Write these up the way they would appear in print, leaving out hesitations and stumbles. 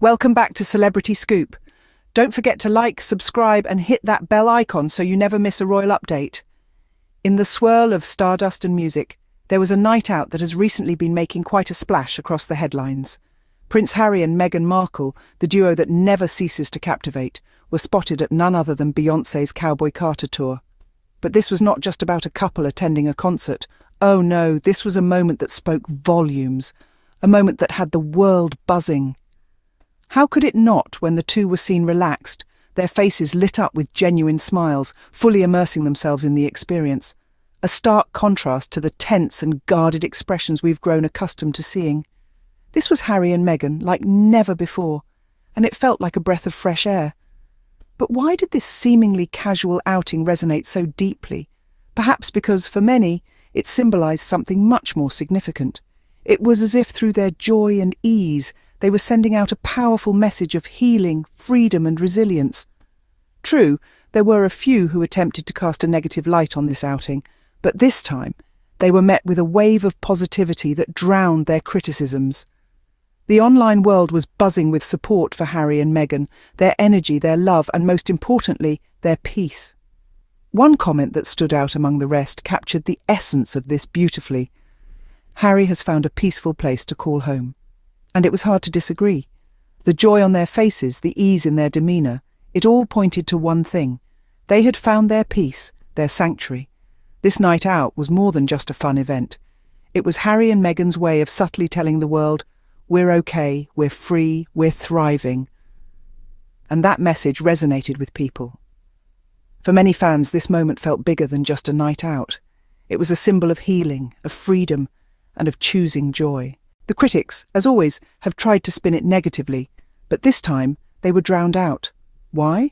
Welcome back to Celebrity Scoop. Don't forget to like, subscribe, and hit that bell icon so you never miss a royal update. In the swirl of stardust and music, there was a night out that has recently been making quite a splash across the headlines. Prince Harry and Meghan Markle, the duo that never ceases to captivate, were spotted at none other than Beyoncé's Cowboy Carter tour. But this was not just about a couple attending a concert. Oh no, this was a moment that spoke volumes, a moment that had the world buzzing. How could it not when the two were seen relaxed, their faces lit up with genuine smiles, fully immersing themselves in the experience? A stark contrast to the tense and guarded expressions we've grown accustomed to seeing. This was Harry and Meghan like never before, and it felt like a breath of fresh air. But why did this seemingly casual outing resonate so deeply? Perhaps because, for many, it symbolized something much more significant. It was as if through their joy and ease, they were sending out a powerful message of healing, freedom, and resilience. True, there were a few who attempted to cast a negative light on this outing, but this time, they were met with a wave of positivity that drowned their criticisms. The online world was buzzing with support for Harry and Meghan, their energy, their love, and most importantly, their peace. One comment that stood out among the rest captured the essence of this beautifully. Harry has found a peaceful place to call home. And it was hard to disagree. The joy on their faces, the ease in their demeanour, it all pointed to one thing. They had found their peace, their sanctuary. This night out was more than just a fun event. It was Harry and Meghan's way of subtly telling the world, we're okay, we're free, we're thriving. And that message resonated with people. For many fans, this moment felt bigger than just a night out. It was a symbol of healing, of freedom, and of choosing joy. The critics, as always, have tried to spin it negatively, but this time they were drowned out. Why?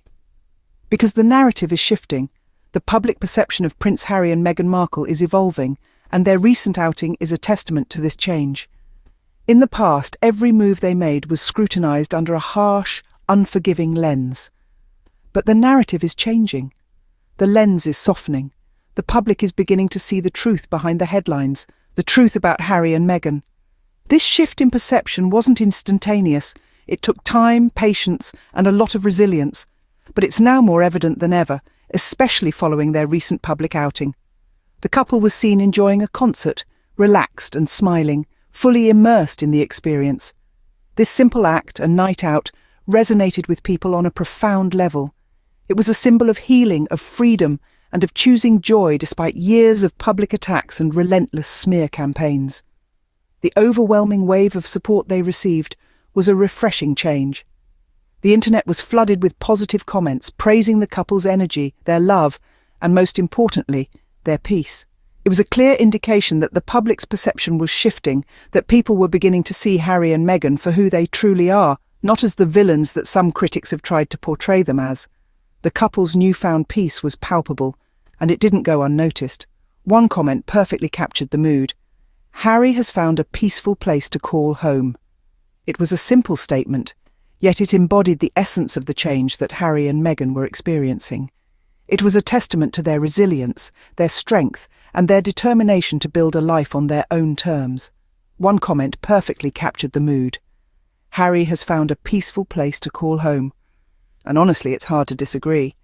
Because the narrative is shifting. The public perception of Prince Harry and Meghan Markle is evolving, and their recent outing is a testament to this change. In the past, every move they made was scrutinised under a harsh, unforgiving lens. But the narrative is changing. The lens is softening. The public is beginning to see the truth behind the headlines, the truth about Harry and Meghan. This shift in perception wasn't instantaneous. It took time, patience, and a lot of resilience. But it's now more evident than ever, especially following their recent public outing. The couple was seen enjoying a concert, relaxed and smiling, fully immersed in the experience. This simple act, a night out, resonated with people on a profound level. It was a symbol of healing, of freedom, and of choosing joy despite years of public attacks and relentless smear campaigns. The overwhelming wave of support they received was a refreshing change. The internet was flooded with positive comments praising the couple's energy, their love, and most importantly, their peace. It was a clear indication that the public's perception was shifting, that people were beginning to see Harry and Meghan for who they truly are, not as the villains that some critics have tried to portray them as. The couple's newfound peace was palpable, and it didn't go unnoticed. One comment perfectly captured the mood. Harry has found a peaceful place to call home. It was a simple statement, yet it embodied the essence of the change that Harry and Meghan were experiencing. It was a testament to their resilience, their strength, and their determination to build a life on their own terms. One comment perfectly captured the mood. Harry has found a peaceful place to call home. And honestly, it's hard to disagree.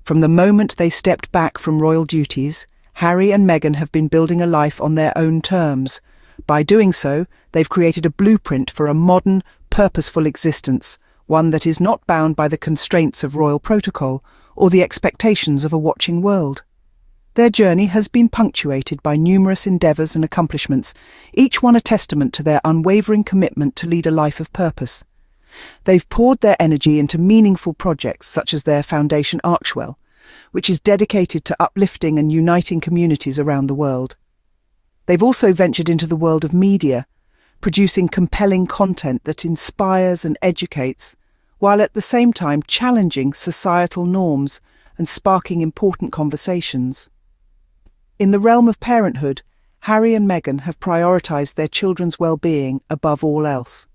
From the moment they stepped back from royal duties, Harry and Meghan have been building a life on their own terms. By doing so, they've created a blueprint for a modern, purposeful existence, one that is not bound by the constraints of royal protocol or the expectations of a watching world. Their journey has been punctuated by numerous endeavours and accomplishments, each one a testament to their unwavering commitment to lead a life of purpose. They've poured their energy into meaningful projects such as their foundation Archwell, which is dedicated to uplifting and uniting communities around the world. They've also ventured into the world of media, producing compelling content that inspires and educates, while at the same time challenging societal norms and sparking important conversations. In the realm of parenthood, Harry and Meghan have prioritised their children's well-being above all else.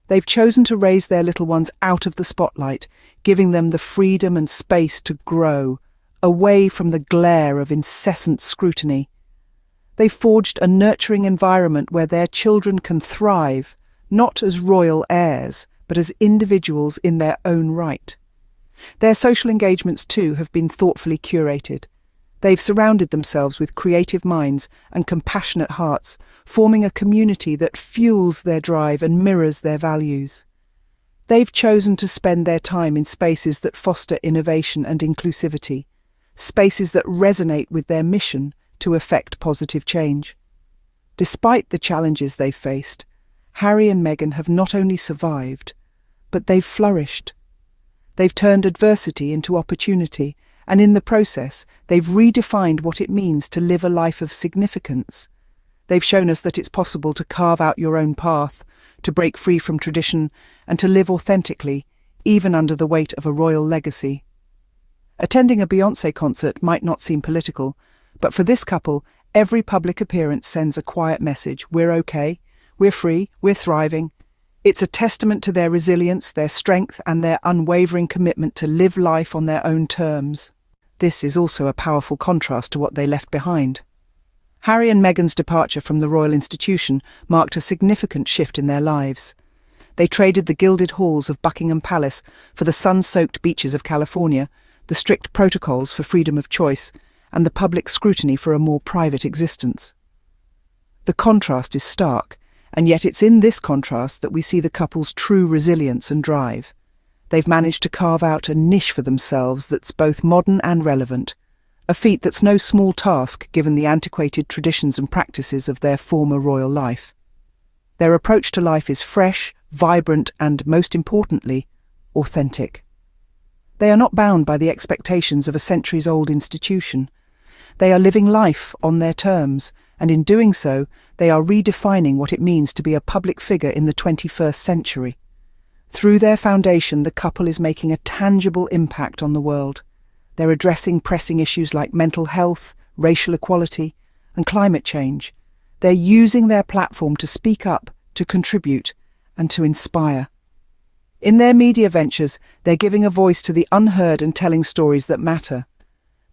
They've chosen to raise their little ones out of the spotlight, giving them the freedom and space to grow, away from the glare of incessant scrutiny. They've forged a nurturing environment where their children can thrive, not as royal heirs, but as individuals in their own right. Their social engagements, too, have been thoughtfully curated. They've surrounded themselves with creative minds and compassionate hearts, forming a community that fuels their drive and mirrors their values. They've chosen to spend their time in spaces that foster innovation and inclusivity, spaces that resonate with their mission to effect positive change. Despite the challenges they've faced, Harry and Meghan have not only survived, but they've flourished. They've turned adversity into opportunity, and in the process, they've redefined what it means to live a life of significance. They've shown us that it's possible to carve out your own path, to break free from tradition, and to live authentically, even under the weight of a royal legacy. Attending a Beyoncé concert might not seem political, but for this couple, every public appearance sends a quiet message: we're okay, we're free, we're thriving. It's a testament to their resilience, their strength, and their unwavering commitment to live life on their own terms. This is also a powerful contrast to what they left behind. Harry and Meghan's departure from the royal institution marked a significant shift in their lives. They traded the gilded halls of Buckingham Palace for the sun-soaked beaches of California, the strict protocols for freedom of choice, and the public scrutiny for a more private existence. The contrast is stark, and yet it's in this contrast that we see the couple's true resilience and drive. They've managed to carve out a niche for themselves that's both modern and relevant, a feat that's no small task given the antiquated traditions and practices of their former royal life. Their approach to life is fresh, vibrant, and, most importantly, authentic. They are not bound by the expectations of a centuries-old institution. They are living life on their terms, and in doing so, they are redefining what it means to be a public figure in the 21st century. Through their foundation, the couple is making a tangible impact on the world. They're addressing pressing issues like mental health, racial equality, and climate change. They're using their platform to speak up, to contribute, and to inspire. In their media ventures, they're giving a voice to the unheard and telling stories that matter.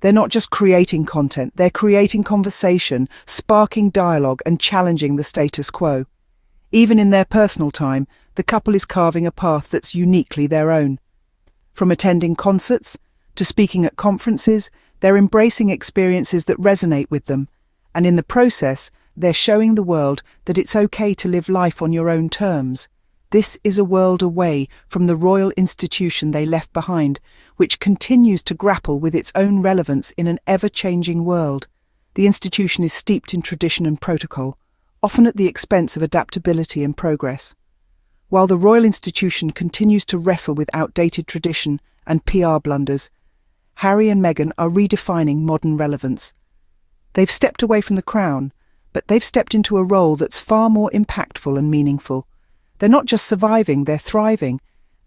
They're not just creating content, they're creating conversation, sparking dialogue, and challenging the status quo. Even in their personal time, the couple is carving a path that's uniquely their own. From attending concerts to speaking at conferences, they're embracing experiences that resonate with them, and in the process, they're showing the world that it's okay to live life on your own terms. This is a world away from the royal institution they left behind, which continues to grapple with its own relevance in an ever-changing world. The institution is steeped in tradition and protocol, often at the expense of adaptability and progress. While the royal institution continues to wrestle with outdated tradition and PR blunders, Harry and Meghan are redefining modern relevance. They've stepped away from the crown, but they've stepped into a role that's far more impactful and meaningful. They're not just surviving, they're thriving,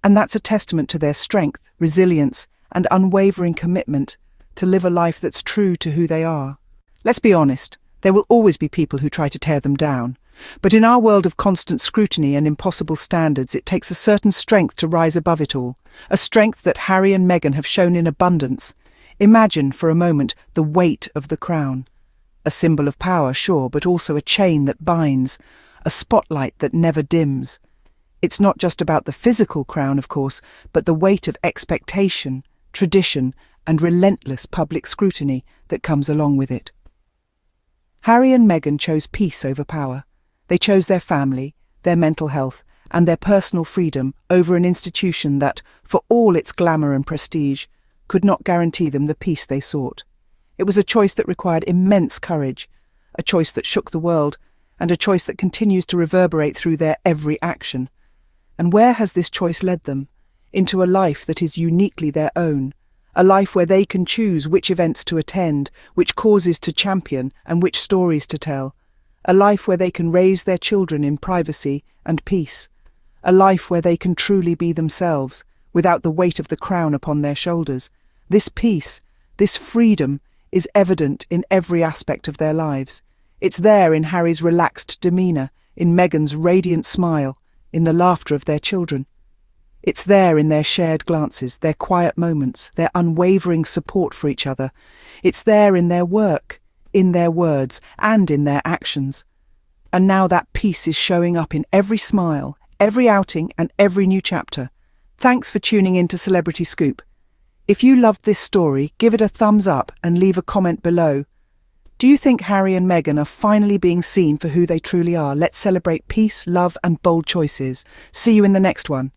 and that's a testament to their strength, resilience, and unwavering commitment to live a life that's true to who they are. Let's be honest, there will always be people who try to tear them down. But in our world of constant scrutiny and impossible standards, it takes a certain strength to rise above it all, a strength that Harry and Meghan have shown in abundance. Imagine for a moment the weight of the crown. A symbol of power, sure, but also a chain that binds, a spotlight that never dims. It's not just about the physical crown, of course, but the weight of expectation, tradition, and relentless public scrutiny that comes along with it. Harry and Meghan chose peace over power. They chose their family, their mental health, and their personal freedom over an institution that, for all its glamour and prestige, could not guarantee them the peace they sought. It was a choice that required immense courage, a choice that shook the world, and a choice that continues to reverberate through their every action. And where has this choice led them? Into a life that is uniquely their own, a life where they can choose which events to attend, which causes to champion, and which stories to tell. A life where they can raise their children in privacy and peace. A life where they can truly be themselves, without the weight of the crown upon their shoulders. This peace, this freedom, is evident in every aspect of their lives. It's there in Harry's relaxed demeanour, in Meghan's radiant smile, in the laughter of their children. It's there in their shared glances, their quiet moments, their unwavering support for each other. It's there in their work, in their words, and in their actions. And now that peace is showing up in every smile, every outing and every new chapter. Thanks for tuning in to Celebrity Scoop. If you loved this story, give it a thumbs up and leave a comment below. Do you think Harry and Meghan are finally being seen for who they truly are? Let's celebrate peace, love, and bold choices. See you in the next one.